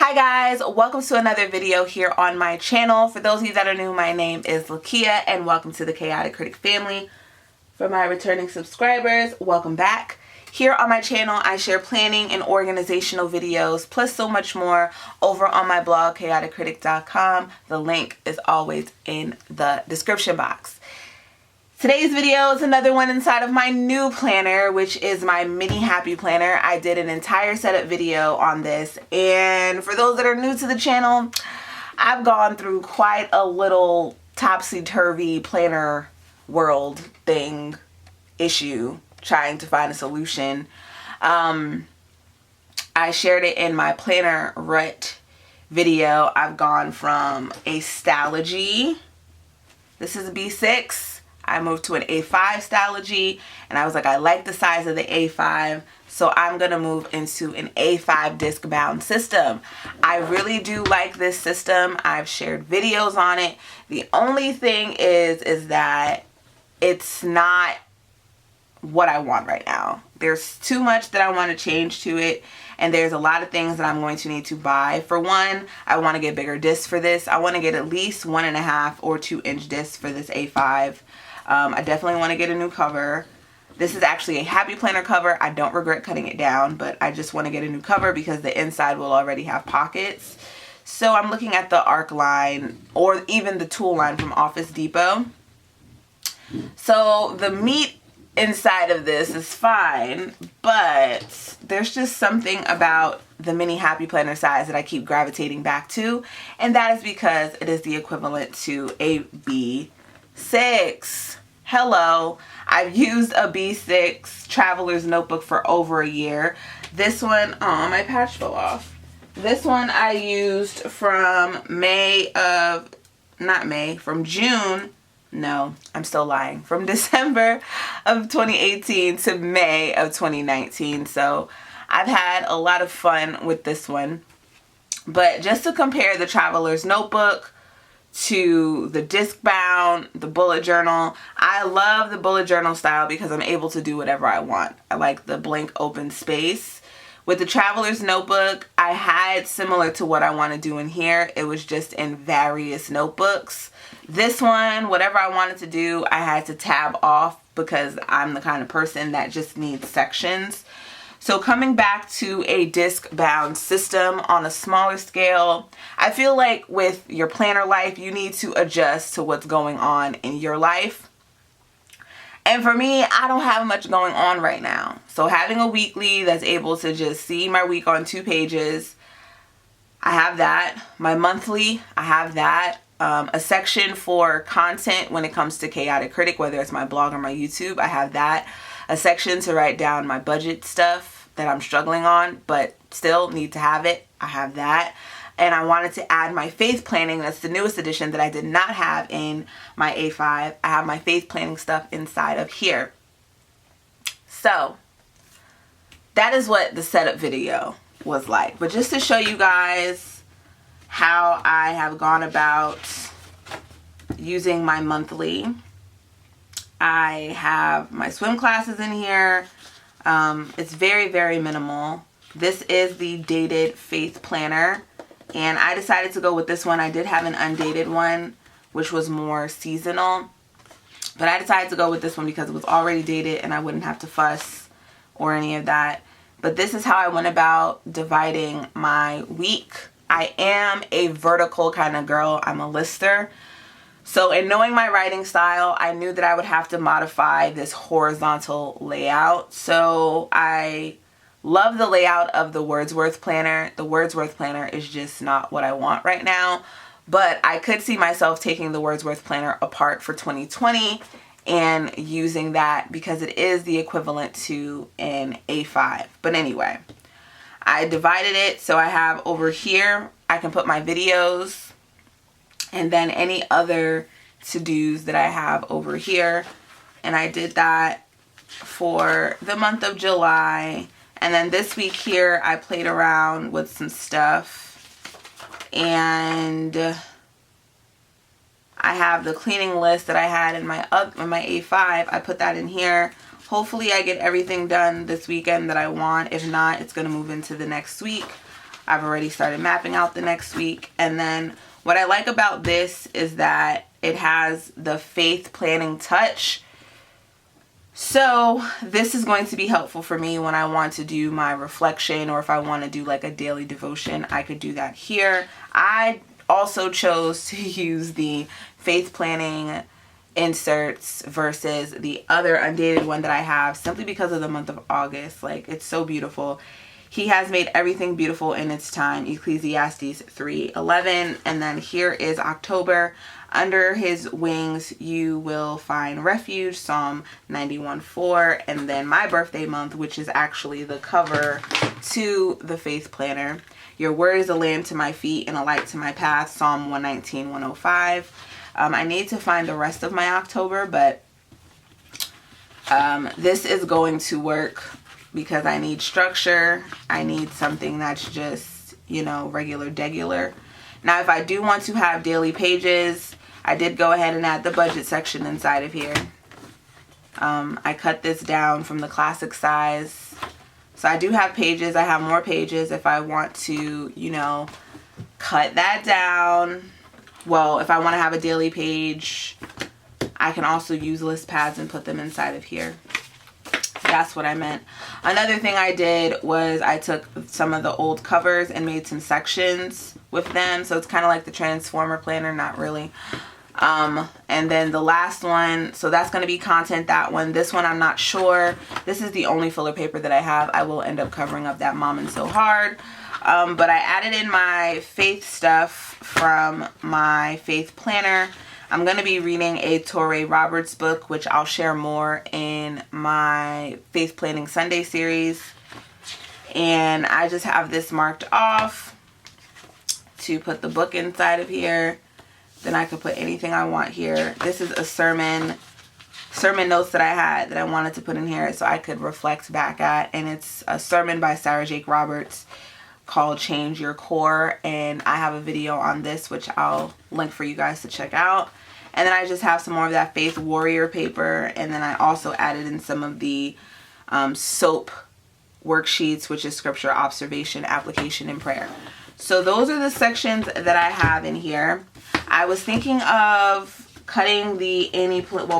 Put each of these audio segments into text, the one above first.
Hi guys, welcome to another video here on my channel. For those of you that are new, my name is Lakia and welcome to the Chaotic Critic family. For my returning subscribers, welcome back. Here on my channel, I share planning and organizational videos, plus so much more over on my blog, chaoticcritic.com. The link is always in the description box. Today's video is another one inside of my new planner, which is my mini happy planner. I did an entire setup video on this, and for those that are new to the channel, I've gone through quite a little topsy-turvy planner world thing issue trying to find a solution. I shared it in my planner rut video. I've gone from a Stylogy, this is a B6, I moved to an A5 Stylogy, and I was like, I like the size of the A5, so I'm gonna move into an A5 disc bound system. I really do like this system. I've shared videos on it. The only thing is that it's not what I want right now. There's too much that I want to change to it, and there's a lot of things that I'm going to need to buy. For one, I want to get bigger discs for this. I want to get at least 1.5 or 2 inch discs for this A5. I definitely want to get a new cover. This is actually a happy planner cover. I don't regret cutting it down, but I just want to get a new cover because the inside will already have pockets. So I'm looking at the Arc line or even the tool line from Office Depot. So the meat inside of this is fine, but there's just something about the mini happy planner size that I keep gravitating back to, and that is because it is the equivalent to a B6. Hello, I've used a B6 Traveler's Notebook for over a year. This one, oh, my patch fell off. This one I used from June. No, I'm still lying. From December of 2018 to May of 2019. So I've had a lot of fun with this one. But just to compare the Traveler's Notebook to the disc bound, the bullet journal, I love the bullet journal style because I'm able to do whatever I want. I like the blank open space. With the Traveler's Notebook, I had similar to what I want to do in here. It was just in various notebooks. This one, whatever I wanted to do, I had to tab off because I'm the kind of person that just needs sections. So coming back to a disc bound system on a smaller scale, I feel like with your planner life, you need to adjust to what's going on in your life. And for me, I don't have much going on right now. So having a weekly that's able to just see my week on 2 pages, I have that. My monthly, I have that. A section for content when it comes to Chaotic Critic, whether it's my blog or my YouTube, I have that. A section to write down my budget stuff that I'm struggling on, but still need to have it. I have that. And I wanted to add my faith planning. That's the newest edition that I did not have in my A5. I have my faith planning stuff inside of here. So that is what the setup video was like. But just to show you guys how I have gone about using my monthly, I have my swim classes in here. It's very, very minimal. This is the dated faith planner, and I decided to go with this one. I did have an undated one, which was more seasonal, but I decided to go with this one because it was already dated and I wouldn't have to fuss or any of that. But this is how I went about dividing my week. I am a vertical kind of girl. I'm a lister. So in knowing my writing style, I knew that I would have to modify this horizontal layout. So I love the layout of the Wordsworth planner. The Wordsworth planner is just not what I want right now. But I could see myself taking the Wordsworth planner apart for 2020 and using that because it is the equivalent to an A5. But anyway, I divided it, so I have over here, I can put my videos and then any other to-dos that I have over here. And I did that for the month of July. And then this week here, I played around with some stuff. And I have the cleaning list that I had in my A5. I put that in here. Hopefully I get everything done this weekend that I want. If not, it's going to move into the next week. I've already started mapping out the next week. And then what I like about this is that it has the faith planning touch. So this is going to be helpful for me when I want to do my reflection, or if I want to do like a daily devotion, I could do that here. I also chose to use the faith planning inserts versus the other undated one that I have, simply because of the month of August. Like, it's so beautiful. He has made everything beautiful in its time, Ecclesiastes 3:11. And then here is October. Under his wings you will find refuge, Psalm 91:4. And then my birthday month, which is actually the cover to the faith planner. Your word is a lamp to my feet and a light to my path, Psalm 119:105. I need to find the rest of my October, but this is going to work because I need structure. I need something that's just, you know, regular. Now, if I do want to have daily pages, I did go ahead and add the budget section inside of here. I cut this down from the classic size. So I do have pages. I have more pages if I want to, you know, cut that down. Well, if I want to have a daily page, I can also use list pads and put them inside of here. That's what I meant. Another thing I did was I took some of the old covers and made some sections with them. So it's kind of like the Transformer planner, not really. And then the last one, so that's going to be content, that one. This one, I'm not sure. This is the only filler paper that I have. I will end up covering up that Mom and So Hard. But I added in my faith stuff from my faith planner. I'm going to be reading a Torrey Roberts book, which I'll share more in my Faith Planning Sunday series. And I just have this marked off to put the book inside of here. Then I could put anything I want here. This is a sermon notes that I had that I wanted to put in here so I could reflect back at. And it's a sermon by Sarah Jakes Roberts called Change Your Core. And I have a video on this, which I'll link for you guys to check out. And then I just have some more of that Faith Warrior paper. And then I also added in some of the SOAP worksheets, which is Scripture, Observation, Application, and Prayer. So those are the sections that I have in here. I was thinking of cutting the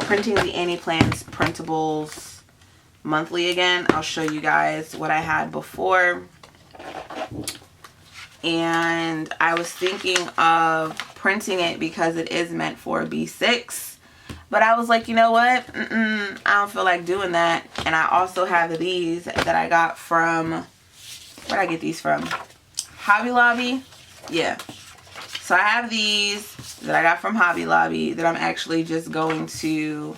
printing the Annie Plans printables monthly again. I'll show you guys what I had before. And I was thinking of printing it because it is meant for B6. But I was like, you know what? I don't feel like doing that. And I also have these that I got from, where'd I get these from? Hobby Lobby. Yeah. So I have these that I got from Hobby Lobby that I'm actually just going to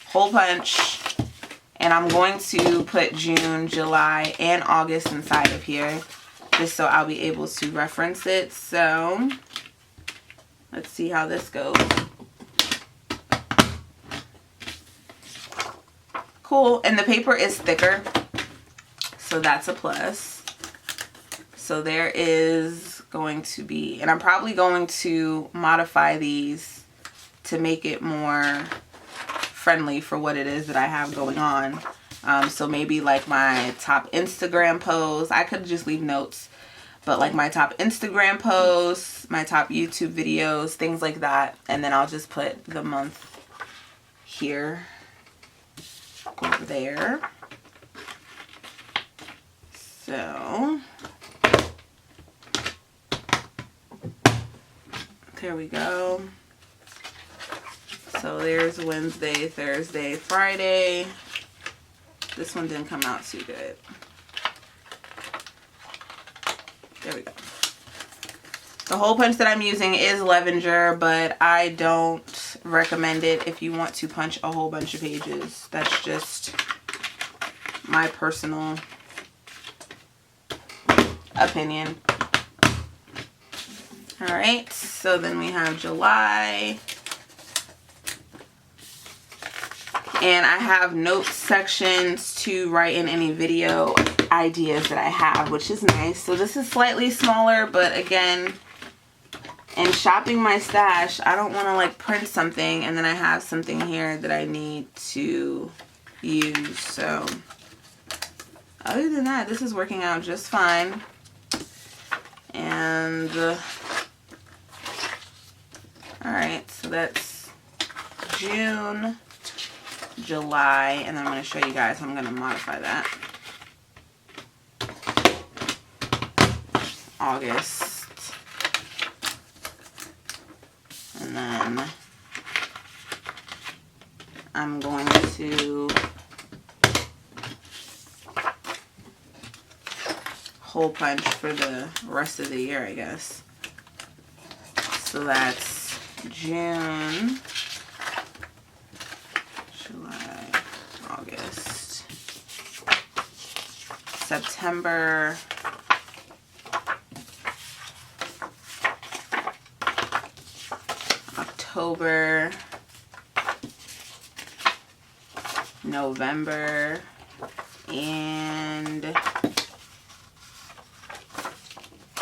hole punch. And I'm going to put June, July, and August inside of here, just so I'll be able to reference it. So let's see how this goes. Cool. And the paper is thicker, so that's a plus. So there is going to be, and I'm probably going to modify these to make it more friendly for what it is that I have going on. So maybe like my top Instagram posts, I could just leave notes, but like my top Instagram posts, my top YouTube videos, things like that. And then I'll just put the month here, over there. So there we go. So there's Wednesday, Thursday, Friday. This one didn't come out too good. There we go. The hole punch that I'm using is Levenger, but I don't recommend it if you want to punch a whole bunch of pages. That's just my personal opinion. Alright, so then we have July. And I have notes sections to write in any video ideas that I have, which is nice. So this is slightly smaller, but again, in shopping my stash, I don't want to like print something and then I have something here that I need to use. So other than that, this is working out just fine. And all right, so that's June, July, and I'm going to show you guys. I'm going to modify that. August, and then I'm going to hole punch for the rest of the year, I guess. So that's June, July, August, September, October, November, and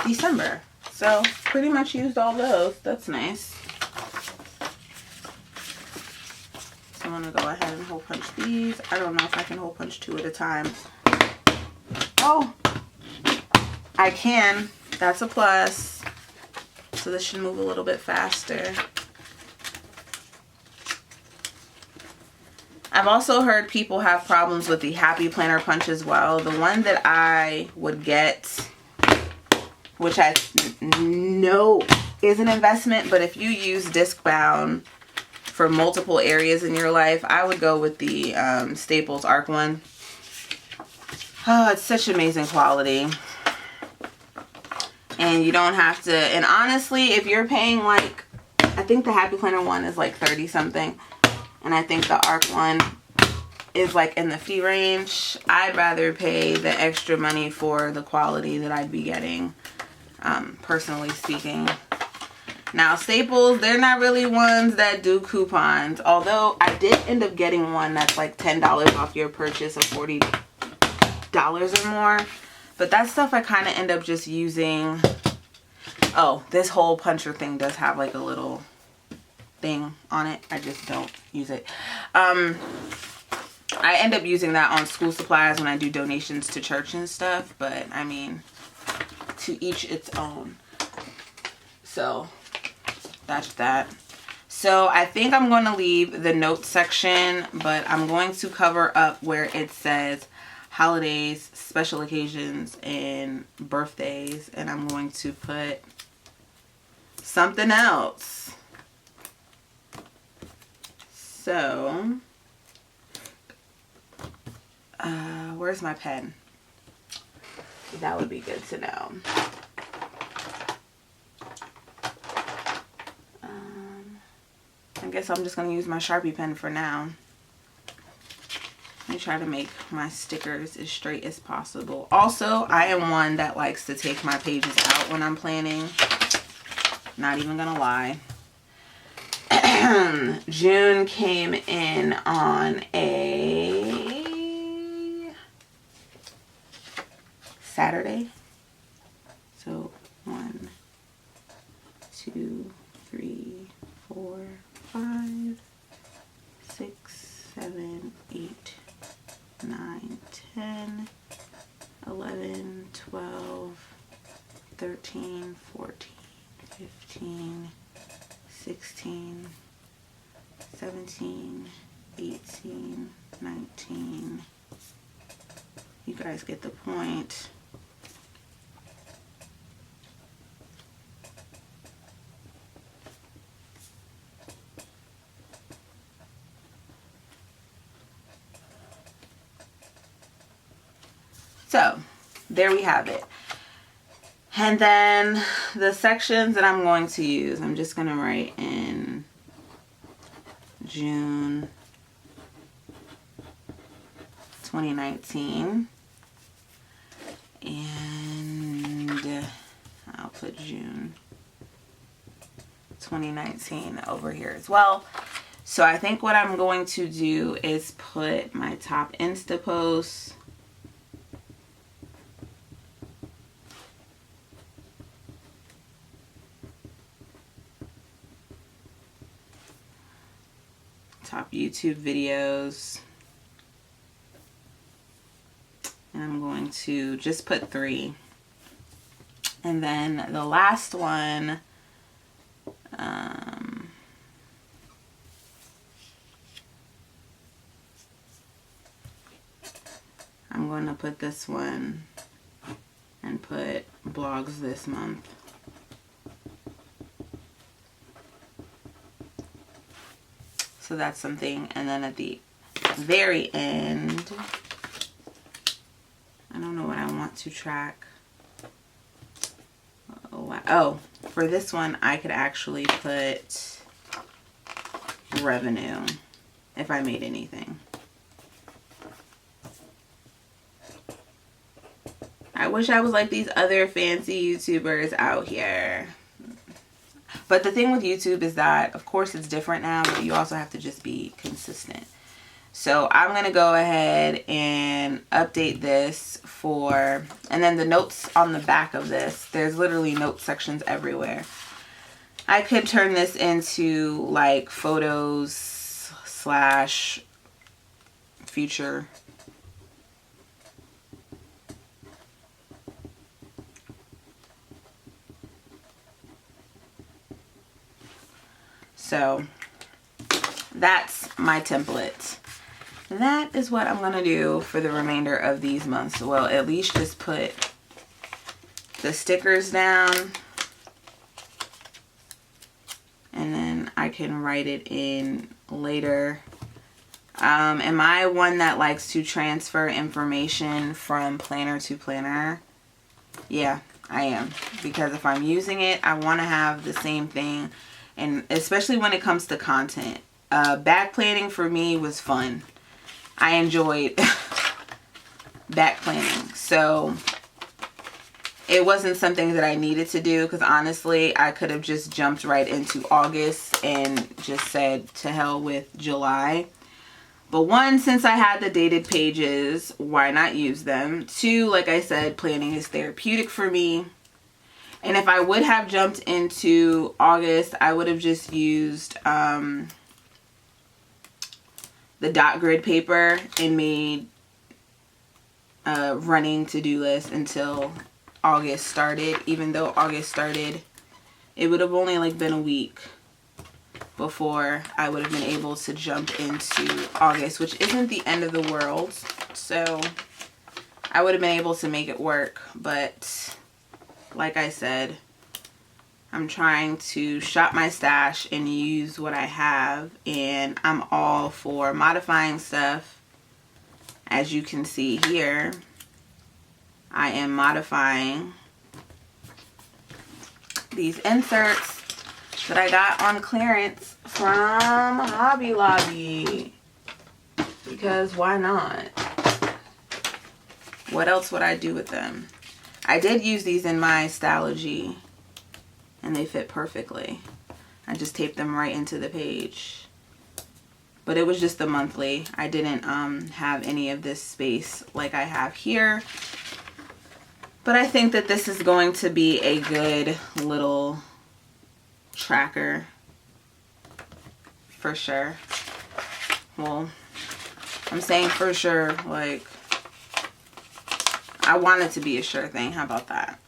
December. So pretty much used all those. That's nice. So I'm gonna go ahead and hole punch these. I don't know if I can hole punch 2 at a time. Oh, I can. That's a plus. So this should move a little bit faster. I've also heard people have problems with the Happy Planner punch as well. The one that I would get, which I know is an investment, but if you use disc bound for multiple areas in your life, I would go with the Staples Arc one. Oh, it's such amazing quality. And you don't have to, and honestly, if you're paying like, I think the Happy Planner one is like 30 something, and I think the Arc one is like in the fee range, I'd rather pay the extra money for the quality that I'd be getting, personally speaking. Now Staples, they're not really ones that do coupons, although I did end up getting one that's like $10 off your purchase of $40 or more. But that stuff I kind of end up just using. Oh, this hole puncher thing does have like a little thing on it. I just don't use it. I end up using that on school supplies when I do donations to church and stuff. But I mean, to each its own. So that's that. So I think I'm going to leave the notes section, but I'm going to cover up where it says holidays, special occasions, and birthdays, and I'm going to put something else. So where's my pen? That would be good to know. I guess I'm just going to use my Sharpie pen for now. I try to make my stickers as straight as possible. Also, I am one that likes to take my pages out when I'm planning. Not even gonna lie. June came in on a Saturday. So 1, 2, 3, 4, 5, 6, 7, 8, 9, 10, 11, 12, 13, 14, 15, 16, 17, 18, 19. You guys get the point. So there we have it. And then the sections that I'm going to use, I'm just going to write in June 2019. And I'll put June 2019 over here as well. So I think what I'm going to do is put my top Insta posts, top YouTube videos, and I'm going to just put 3, And then the last one, I'm going to put this one and put blogs this month. So that's something. And then at the very end, I don't know what I want to track. Oh, for this one, I could actually put revenue if I made anything. I wish I was like these other fancy YouTubers out here. But the thing with YouTube is that, of course, it's different now, but you also have to just be consistent. So I'm going to go ahead and update this for, and then the notes on the back of this, there's literally note sections everywhere. I could turn this into like photos slash future. So that's my template. That is what I'm going to do for the remainder of these months. Well, at least just put the stickers down. And then I can write it in later. Am I one that likes to transfer information from planner to planner? Yeah, I am. Because if I'm using it, I want to have the same thing. And especially when it comes to content. Back planning for me was fun. I enjoyed back planning. So it wasn't something that I needed to do, because honestly, I could have just jumped right into August and just said to hell with July. But one, since I had the dated pages, why not use them? Two, like I said, planning is therapeutic for me. And if I would have jumped into August, I would have just used the dot grid paper and made a running to-do list until August started. Even though August started, it would have only like been a week before I would have been able to jump into August, which isn't the end of the world. So I would have been able to make it work. But like I said, I'm trying to shop my stash and use what I have, and I'm all for modifying stuff. As you can see here, I am modifying these inserts that I got on clearance from Hobby Lobby, because why not? What else would I do with them? I did use these in my Stylogy, and they fit perfectly. I just taped them right into the page. But it was just the monthly. I didn't have any of this space like I have here. But I think that this is going to be a good little tracker for sure. Well, I'm saying for sure, like, I want it to be a sure thing. How about that?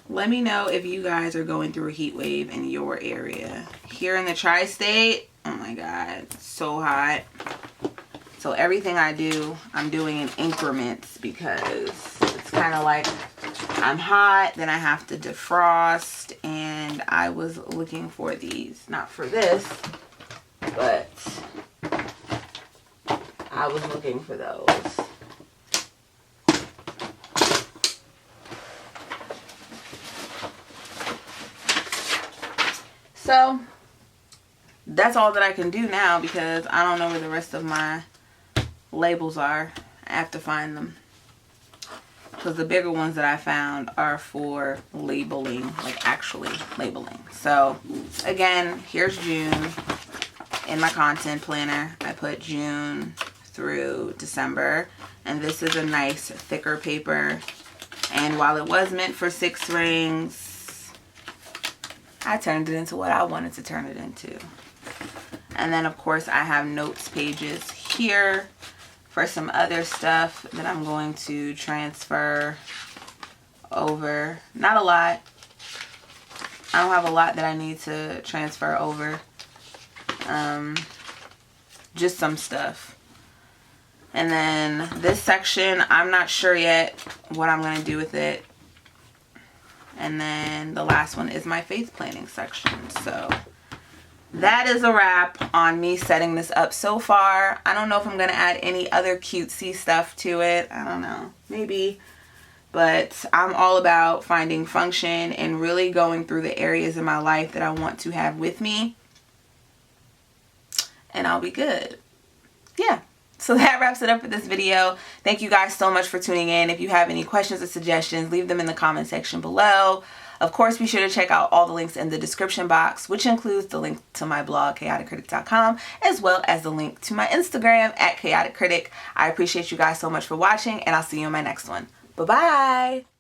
Let me know if you guys are going through a heat wave in your area. Here in the tri-state, oh my God, so hot. So everything I do, I'm doing in increments, because it's kind of like I'm hot, then I have to defrost, and I was looking for these. Not for this, but I was looking for those. So that's all that I can do now, because I don't know where the rest of my labels are. I have to find them, because the bigger ones that I found are for labeling, like actually labeling. So again, here's June. In my content planner, I put June through December, and this is a nice thicker paper. And while it was meant for 6 rings, I turned it into what I wanted to turn it into. And then of course I have notes pages here for some other stuff that I'm going to transfer over. Not a lot. I don't have a lot that I need to transfer over. Just some stuff. And then this section, I'm not sure yet what I'm going to do with it. And then the last one is my faith planning section. So that is a wrap on me setting this up so far. I don't know if I'm going to add any other cutesy stuff to it. I don't know. Maybe. But I'm all about finding function and really going through the areas in my life that I want to have with me. And I'll be good. Yeah. So that wraps it up for this video. Thank you guys so much for tuning in. If you have any questions or suggestions, leave them in the comment section below. Of course, be sure to check out all the links in the description box, which includes the link to my blog, chaoticcritic.com, as well as the link to my Instagram @chaoticcritic. I appreciate you guys so much for watching, and I'll see you in my next one. Bye-bye.